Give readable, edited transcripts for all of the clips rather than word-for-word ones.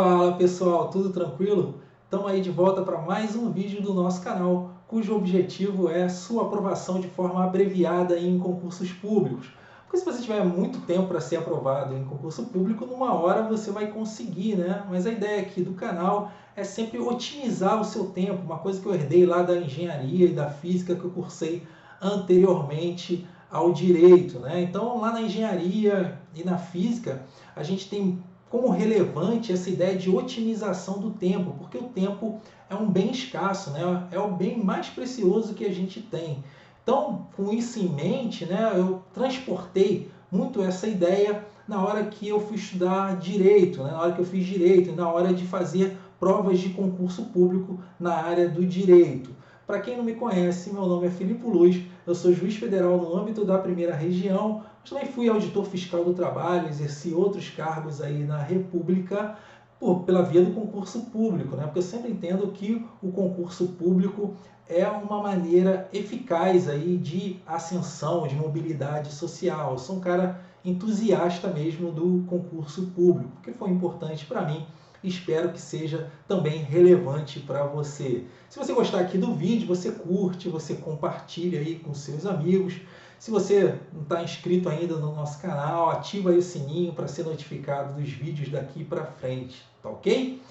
Fala pessoal, tudo tranquilo? Estamos aí de volta para mais um vídeo do nosso canal, cujo objetivo é sua aprovação de forma abreviada em concursos públicos. Porque se você tiver muito tempo para ser aprovado em concurso público, numa hora você vai conseguir, né? Mas a ideia aqui do canal é sempre otimizar o seu tempo, uma coisa que eu herdei lá da engenharia e da física que eu cursei anteriormente ao direito, né? Então, lá na engenharia e na física, a gente tem como relevante essa ideia de otimização do tempo, porque o tempo é um bem escasso, né? É o bem mais precioso que a gente tem. Então, com isso em mente, né, eu transportei muito essa ideia na hora que eu fui estudar direito, né, na hora que eu fiz direito, na hora de fazer provas de concurso público na área do direito. Para quem não me conhece, meu nome é Filipe Luz, eu sou juiz federal no âmbito da primeira região, mas também fui auditor fiscal do trabalho, exerci outros cargos aí na República pela via do concurso público, né? Porque eu sempre entendo que o concurso público é uma maneira eficaz aí de ascensão, de mobilidade social. Eu sou um cara entusiasta mesmo do concurso público, que foi importante para mim. Espero que seja também relevante para você. Se você gostar aqui do vídeo, você curte, você compartilha aí com seus amigos. Se você não está inscrito ainda no nosso canal, ativa aí o sininho para ser notificado dos vídeos daqui para frente, tá ok?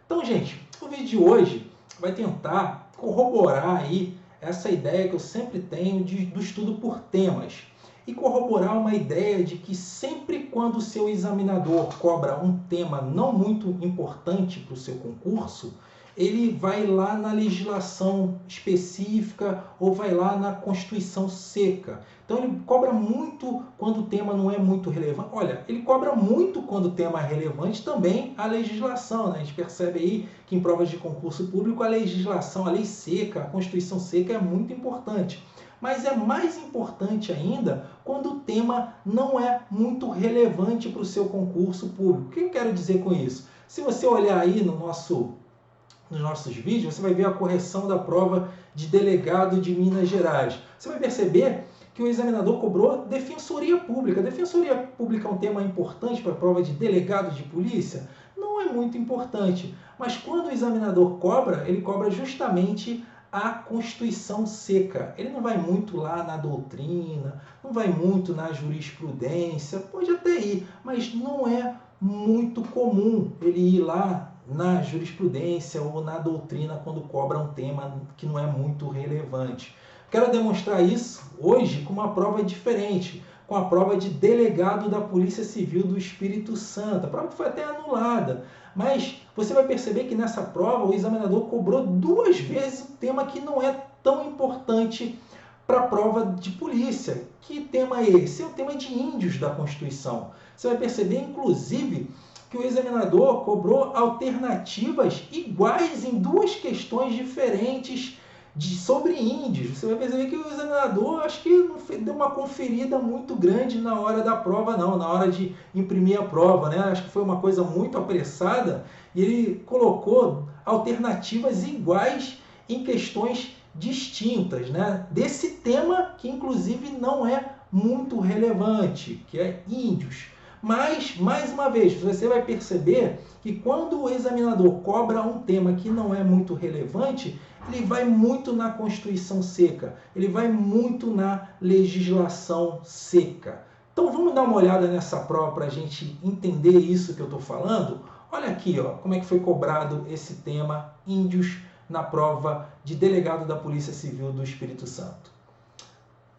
Então, gente, o vídeo de hoje vai tentar corroborar aí essa ideia que eu sempre tenho do estudo por temas e corroborar uma ideia de que sempre quando o seu examinador cobra um tema não muito importante para o seu concurso, ele vai lá na legislação específica ou vai lá na Constituição seca. Então ele cobra muito quando o tema não é muito relevante. Olha, ele cobra muito quando o tema é relevante também a legislação, né? A gente percebe aí que em provas de concurso público a legislação, a lei seca, a Constituição seca é muito importante. Mas é mais importante ainda quando o tema não é muito relevante para o seu concurso público. O que eu quero dizer com isso? Se você olhar aí nos nossos vídeos, você vai ver a correção da prova de delegado de Minas Gerais. Você vai perceber que o examinador cobrou defensoria pública. Defensoria pública é um tema importante para a prova de delegado de polícia? Não é muito importante, mas quando o examinador cobra, ele cobra justamente a Constituição seca. Ele não vai muito lá na doutrina, não vai muito na jurisprudência, pode até ir, mas não é muito comum ele ir lá na jurisprudência ou na doutrina quando cobra um tema que não é muito relevante. Quero demonstrar isso hoje com uma prova diferente, com a prova de delegado da Polícia Civil do Espírito Santo. A prova foi até anulada, mas você vai perceber que nessa prova o examinador cobrou 2 vezes um tema que não é tão importante para a prova de polícia. Que tema é esse? É o tema de índios da Constituição. Você vai perceber, inclusive, que o examinador cobrou alternativas iguais em 2 questões diferentes sobre índios. Você vai perceber que o examinador, acho que não deu uma conferida muito grande na hora da prova, não, na hora de imprimir a prova, né? Acho que foi uma coisa muito apressada e ele colocou alternativas iguais em questões distintas, né? Desse tema que, inclusive, não é muito relevante, que é índios. Mas, mais uma vez, você vai perceber que quando o examinador cobra um tema que não é muito relevante, ele vai muito na Constituição seca, ele vai muito na legislação seca. Então vamos dar uma olhada nessa prova para a gente entender isso que eu estou falando? Olha aqui, ó, como é que foi cobrado esse tema índios na prova de delegado da Polícia Civil do Espírito Santo.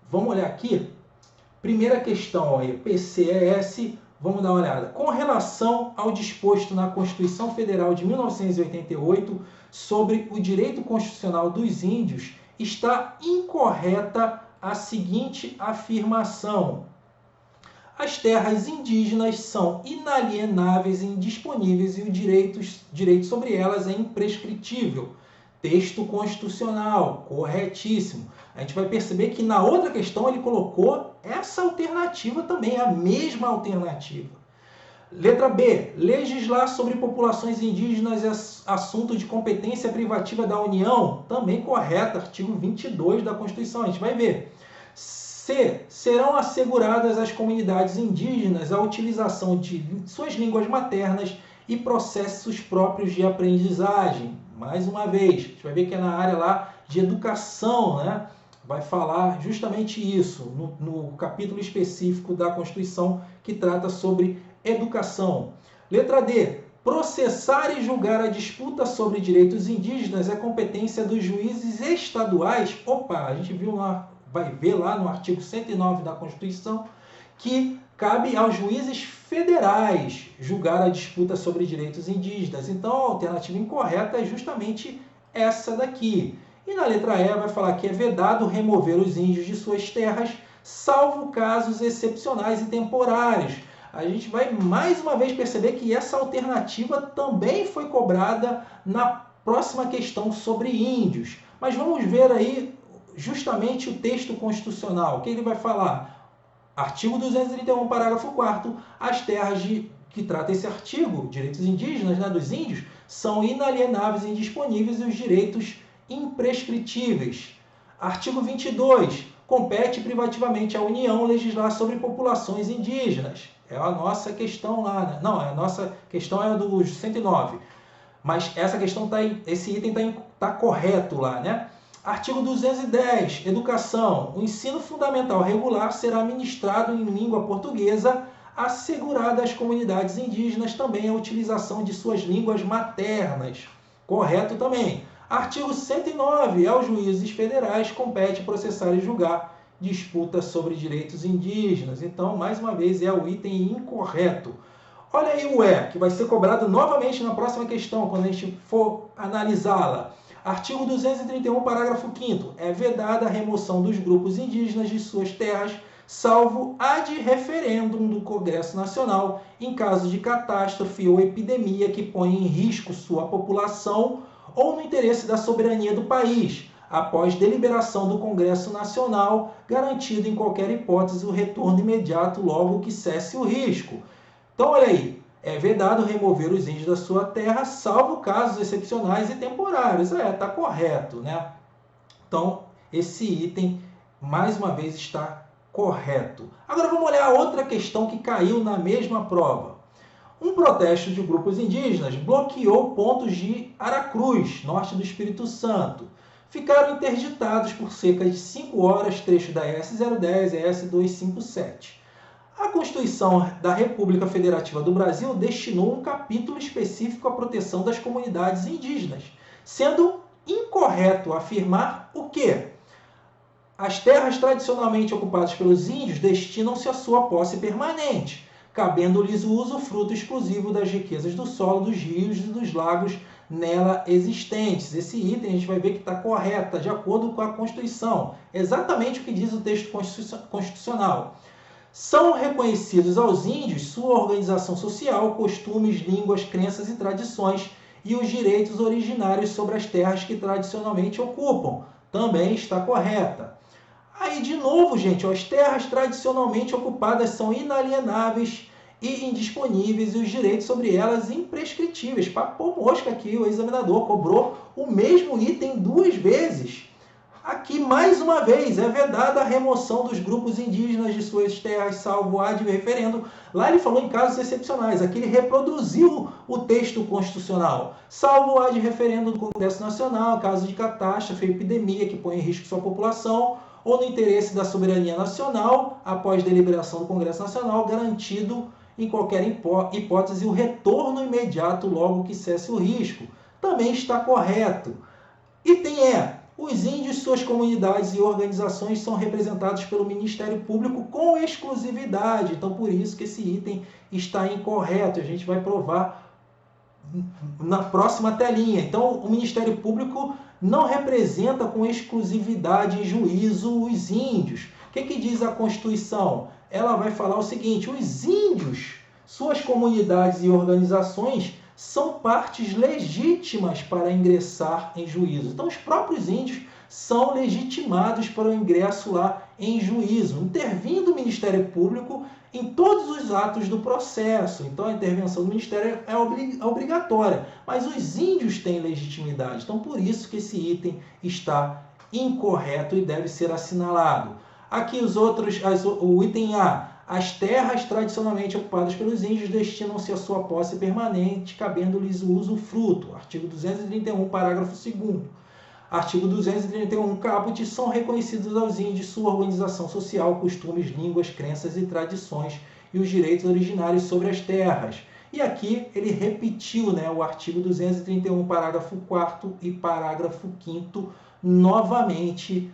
Vamos olhar aqui? Primeira questão, aí, PCES. Vamos dar uma olhada. Com relação ao disposto na Constituição Federal de 1988 sobre o direito constitucional dos índios, está incorreta a seguinte afirmação: as terras indígenas são inalienáveis e indisponíveis e o direito sobre elas é imprescritível. Texto constitucional, corretíssimo. A gente vai perceber que na outra questão ele colocou essa alternativa também, a mesma alternativa. Letra B. Legislar sobre populações indígenas é assunto de competência privativa da União, também correta, artigo 22 da Constituição. A gente vai ver. C. Serão asseguradas às comunidades indígenas a utilização de suas línguas maternas e processos próprios de aprendizagem. Mais uma vez, a gente vai ver que é na área lá de educação, né? Vai falar justamente isso, no capítulo específico da Constituição que trata sobre educação. Letra D. Processar e julgar a disputa sobre direitos indígenas é competência dos juízes estaduais. Opa, a gente vai ver lá no artigo 109 da Constituição que cabe aos juízes federais julgar a disputa sobre direitos indígenas. Então, a alternativa incorreta é justamente essa daqui. E na letra E vai falar que é vedado remover os índios de suas terras, salvo casos excepcionais e temporários. A gente vai mais uma vez perceber que essa alternativa também foi cobrada na próxima questão sobre índios. Mas vamos ver aí justamente o texto constitucional. O que ele vai falar? Artigo 231, parágrafo 4º, as terras que trata esse artigo, direitos indígenas, né, dos índios, são inalienáveis e indisponíveis e os direitos imprescritíveis. Artigo 22, compete privativamente à União legislar sobre populações indígenas. É a nossa questão lá, né? Não, a nossa questão é a do 109. Mas essa questão esse item tá correto lá, né? Artigo 210, educação. O ensino fundamental regular será ministrado em língua portuguesa, assegurada às comunidades indígenas também a utilização de suas línguas maternas. Correto também. Artigo 109, aos juízes federais compete processar e julgar disputas sobre direitos indígenas. Então, mais uma vez, é o item incorreto. Olha aí o E, que vai ser cobrado novamente na próxima questão, quando a gente for analisá-la. Artigo 231, parágrafo 5º. É vedada a remoção dos grupos indígenas de suas terras, salvo ad referendum do Congresso Nacional, em caso de catástrofe ou epidemia que ponha em risco sua população ou no interesse da soberania do país, após deliberação do Congresso Nacional, garantido em qualquer hipótese o retorno imediato logo que cesse o risco. Então, olha aí, é vedado remover os índios da sua terra, salvo casos excepcionais e temporários. Está correto, né? Então, esse item, mais uma vez, está correto. Agora, vamos olhar outra questão que caiu na mesma prova. Um protesto de grupos indígenas bloqueou pontos de Aracruz, norte do Espírito Santo. Ficaram interditados por cerca de 5 horas trechos da ES-010 e ES-257. A Constituição da República Federativa do Brasil destinou um capítulo específico à proteção das comunidades indígenas, sendo incorreto afirmar o quê? As terras tradicionalmente ocupadas pelos índios destinam-se à sua posse permanente, cabendo-lhes o usufruto exclusivo das riquezas do solo, dos rios e dos lagos nela existentes. Esse item a gente vai ver que está correto, está de acordo com a Constituição. Exatamente o que diz o texto constitucional. São reconhecidos aos índios sua organização social, costumes, línguas, crenças e tradições e os direitos originários sobre as terras que tradicionalmente ocupam. Também está correta. Aí, de novo, gente, as terras tradicionalmente ocupadas são inalienáveis e indisponíveis e os direitos sobre elas imprescritíveis. Papou mosca aqui, o examinador cobrou o mesmo item 2 vezes. Aqui, mais uma vez, é vedada a remoção dos grupos indígenas de suas terras, salvo ad referendo. Lá ele falou em casos excepcionais. Aqui ele reproduziu o texto constitucional. Salvo ad referendo do Congresso Nacional, caso de catástrofe, epidemia que põe em risco sua população, ou no interesse da soberania nacional, após deliberação do Congresso Nacional, garantido em qualquer hipótese o retorno imediato logo que cesse o risco. Também está correto. Item E. Os índios, suas comunidades e organizações são representados pelo Ministério Público com exclusividade. Então, por isso que esse item está incorreto. A gente vai provar na próxima telinha. Então, o Ministério Público não representa com exclusividade em juízo os índios. O que diz a Constituição? Ela vai falar o seguinte: os índios, suas comunidades e organizações são partes legítimas para ingressar em juízo. Então, os próprios índios são legitimados para o ingresso lá em juízo, intervindo o Ministério Público em todos os atos do processo. Então, a intervenção do Ministério é obrigatória, mas os índios têm legitimidade. Então, por isso que esse item está incorreto e deve ser assinalado. Aqui o item A. As terras tradicionalmente ocupadas pelos índios destinam-se à sua posse permanente, cabendo-lhes o usufruto. Artigo 231, parágrafo 2º. Artigo 231, caput, são reconhecidos aos índios sua organização social, costumes, línguas, crenças e tradições e os direitos originários sobre as terras. E aqui ele repetiu, o artigo 231, parágrafo 4º e parágrafo 5º, novamente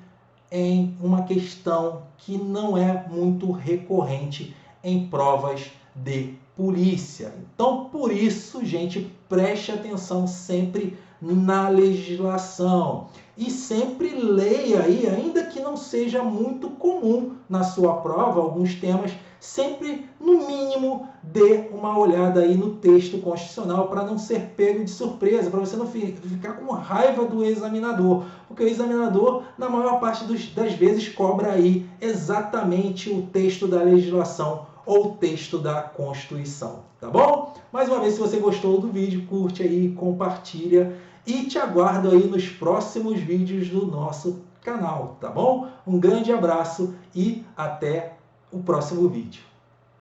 em uma questão que não é muito recorrente em provas de polícia. Então, por isso, gente, preste atenção sempre na legislação e sempre leia aí, ainda que não seja muito comum na sua prova, alguns temas, sempre, no mínimo, dê uma olhada aí no texto constitucional para não ser pego de surpresa, para você não ficar com raiva do examinador, porque o examinador, na maior parte das vezes, cobra aí exatamente o texto da legislação ou o texto da Constituição, tá bom? Mais uma vez, se você gostou do vídeo, curte aí, compartilha e te aguardo aí nos próximos vídeos do nosso canal, tá bom? Um grande abraço e até o próximo vídeo.